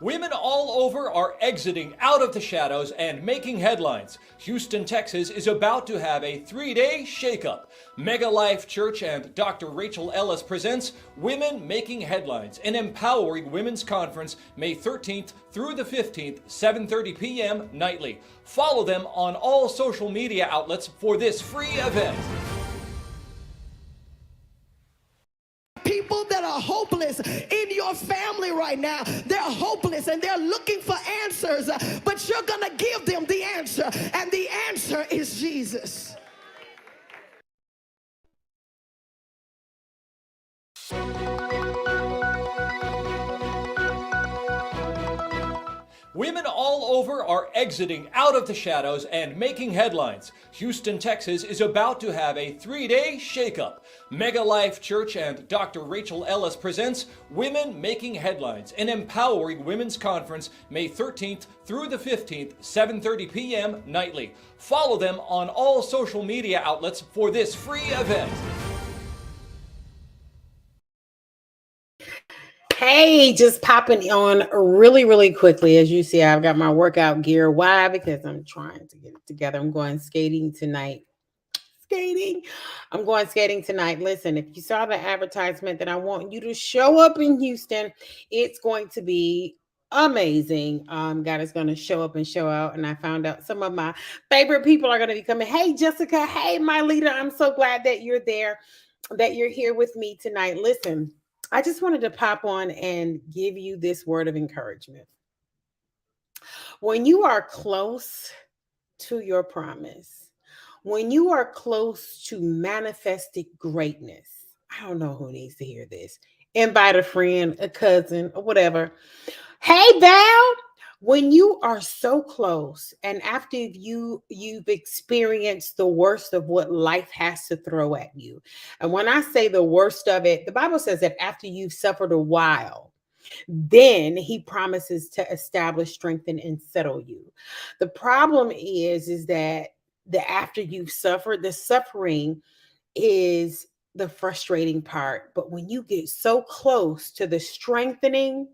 Women all over are exiting out of the shadows and making headlines. Houston, Texas is about to have a 3-day shakeup. Mega Life Church and Dr. Rachel Ellis presents Women Making Headlines, an empowering women's conference May 13th through the 15th, 7:30 p.m. nightly. Follow them on all social media outlets for this free event. People that are hopeless in your family right now, they're hopeless and they're looking for answers, but you're going to give them the answer, and the answer is Jesus. Women all over are exiting out of the shadows and making headlines. Houston, Texas is about to have a 3-day shakeup. Mega Life Church and Dr. Rachel Ellis presents Women Making Headlines, an empowering women's conference May 13th through the 15th, 7:30 p.m. nightly. Follow them on all social media outlets for this free event. Hey, just popping on really quickly. As you see, I've got my workout gear. Why? Because I'm trying to get it together. I'm going skating tonight. I'm going skating tonight. Listen, if you saw the advertisement that I want you to show up in Houston, it's going to be amazing. God is going to show up and show out. And I found out some of my favorite people are going to be coming. Hey, Jessica. Hey, my leader. I'm so glad that you're there, that you're here with me tonight. Listen, I just wanted to pop on and give you this word of encouragement. When you are close to your promise, when you are close to manifested greatness, I don't know who needs to hear this. Invite a friend, a cousin, or whatever. Hey, Val, when you are so close and after you've experienced the worst of what life has to throw at you, and when I say the worst of it, the Bible says that after you've suffered a while, then he promises to establish, strengthen, and settle you. The problem is that the after you've suffered, the suffering is the frustrating part. But when you get so close to the strengthening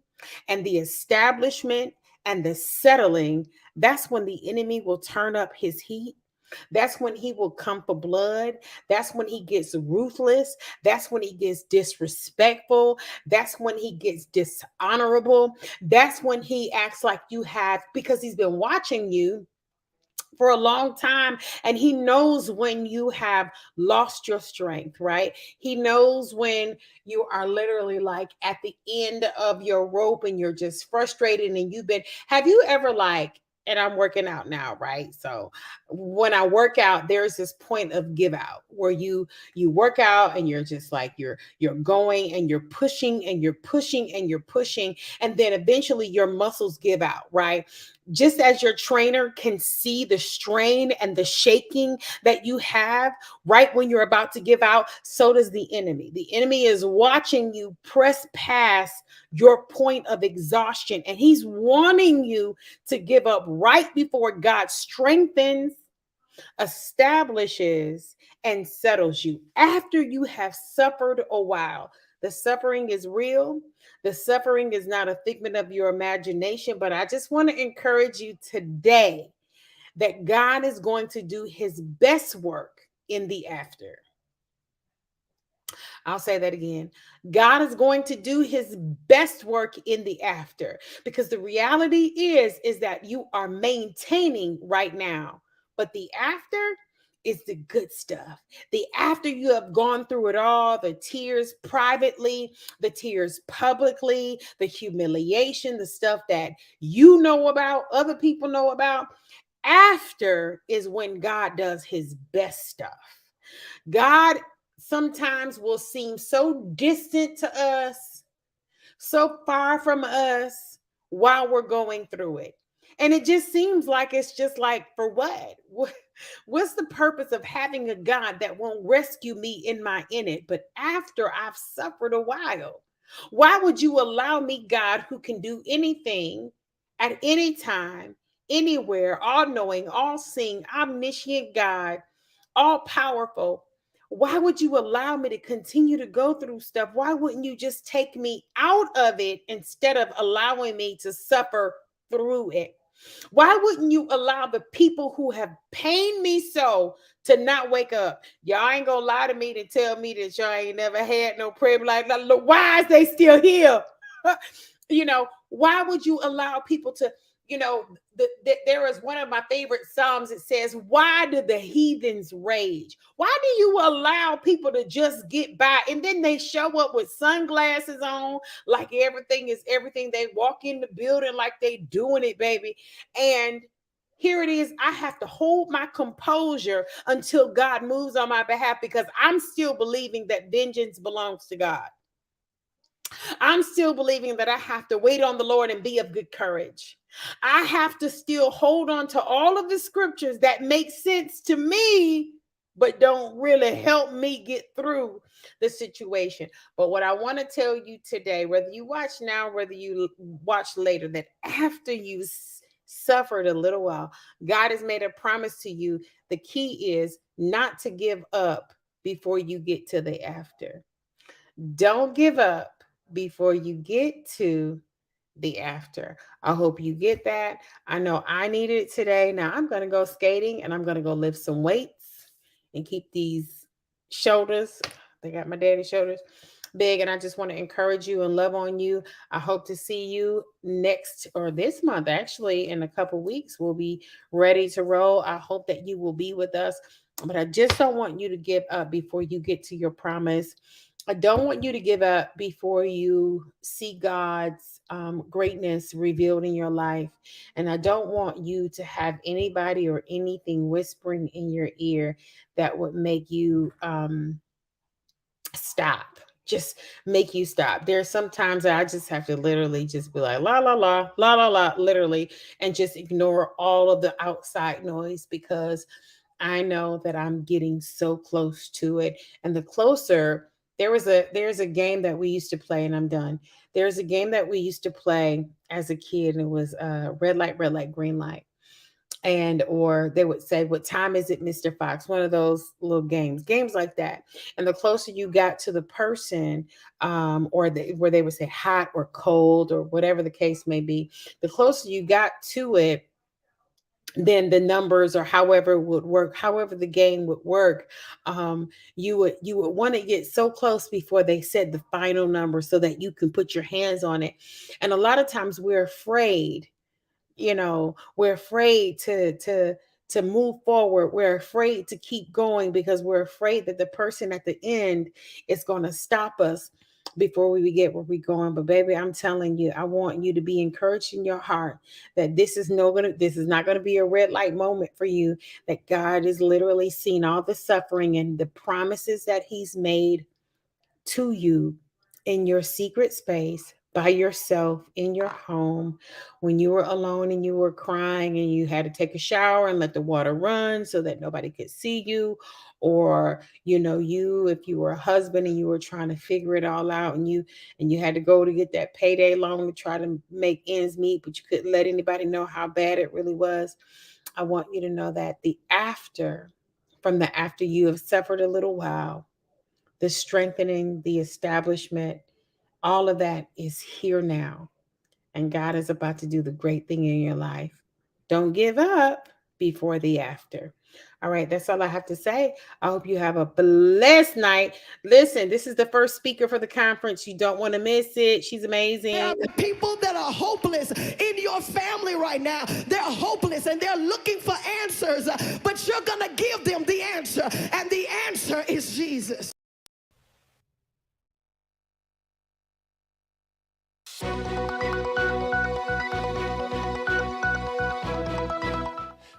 and the establishment and the settling, that's when the enemy will turn up his heat. That's when he will come for blood. That's when he gets ruthless. That's when he gets disrespectful. That's when he gets dishonorable. That's when he acts like you have, because he's been watching you for a long time, and he knows when you have lost your strength, right? He knows when you are literally like at the end of your rope and you're just frustrated and have you ever like, and I'm working out now, right? So when I work out, there's this point of give out where you work out and you're just like you're going and you're pushing and you're pushing and you're pushing, and then eventually your muscles give out, right? Just as your trainer can see the strain and the shaking that you have right when you're about to give out, so does the enemy. The enemy is watching you press past your point of exhaustion, and he's wanting you to give up right before God strengthens, establishes, and settles you. After you have suffered a while, the suffering is real. The suffering is not a figment of your imagination, but I just want to encourage you today that God is going to do his best work in the after. I'll say that again. God is going to do his best work in the after, because the reality is that you are maintaining right now, but the after is the good stuff. The after you have gone through it all, the tears privately, the tears publicly, the humiliation, the stuff that you know about, other people know about. After is when God does his best stuff. God sometimes will seem so distant to us, so far from us while we're going through it. And it just seems like it's just like, for what? What's the purpose of having a God that won't rescue me in it, but after I've suffered a while? Why would you allow me, God, who can do anything at any time, anywhere, all knowing, all seeing, omniscient God, all powerful? Why would you allow me to continue to go through stuff? Why wouldn't you just take me out of it instead of allowing me to suffer through it? Why wouldn't you allow the people who have pained me so to not wake up? Y'all ain't gonna lie to me to tell me that y'all ain't never had no prayer. Like, look, why is they still here? Why would you allow people to, there is one of my favorite Psalms. It says, why do the heathens rage? Why do you allow people to just get by? And then they show up with sunglasses on, like everything is everything. They walk in the building like they doing it, baby. And here it is. I have to hold my composure until God moves on my behalf, because I'm still believing that vengeance belongs to God. I'm still believing that I have to wait on the Lord and be of good courage. I have to still hold on to all of the scriptures that make sense to me, but don't really help me get through the situation. But what I want to tell you today, whether you watch now, whether you watch later, that after you suffered a little while, God has made a promise to you. The key is not to give up before you get to the after. Don't give up before you get to the after. I hope you get that. I know I need it today. Now I'm going to go skating and I'm going to go lift some weights and keep these shoulders. They got my daddy's shoulders big. And I just want to encourage you and love on you. I hope to see you next or this month. Actually, in a couple weeks, we'll be ready to roll. I hope that you will be with us, but I just don't want you to give up before you get to your promise. I don't want you to give up before you see God's greatness revealed in your life. And I don't want you to have anybody or anything whispering in your ear that would make you stop. Just make you stop. There's sometimes I just have to literally just be like, la, la, la, la, la, la, literally, and just ignore all of the outside noise, because I know that I'm getting so close to it. And the closer, there's a game that we used to play, and I'm done. There's a game that we used to play as a kid, and it was red light, green light. Or they would say, what time is it, Mr. Fox? One of those little games like that. And the closer you got to the person, where they would say hot or cold or whatever the case may be, the closer you got to it, then the numbers or however the game would work, you would want to get so close before they said the final number so that you can put your hands on it. And a lot of times we're afraid, we're afraid to move forward. We're afraid to keep going because we're afraid that the person at the end is going to stop us before we get where we're going. But baby, I'm telling you, I want you to be encouraged in your heart that this is not going to be a red light moment for you, that God is literally seeing all the suffering and the promises that he's made to you in your secret space, by yourself, in your home, when you were alone and you were crying and you had to take a shower and let the water run so that nobody could see you. Or, if you were a husband and you were trying to figure it all out, and you had to go to get that payday loan to try to make ends meet, but you couldn't let anybody know how bad it really was. I want you to know that from the after you have suffered a little while, the strengthening, the establishment, all of that is here now. And God is about to do the great thing in your life. Don't give up before the after. All right, that's all I have to say. I hope you have a blessed night. Listen, this is the first speaker for the conference. You don't want to miss it. She's amazing. There are people that are hopeless in your family right now. They're hopeless and they're looking for answers, but you're going to give them the answer, and the answer is Jesus.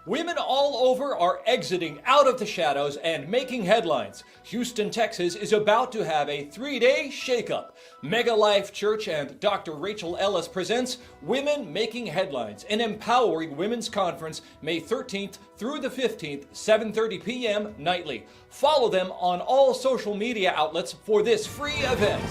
Women all over are exiting out of the shadows and making headlines. Houston, Texas is about to have a 3-day shakeup. Mega Life Church and Dr. Rachel Ellis presents Women Making Headlines, an empowering women's conference, May 13th through the 15th, 7:30 p.m. nightly. Follow them on all social media outlets for this free event.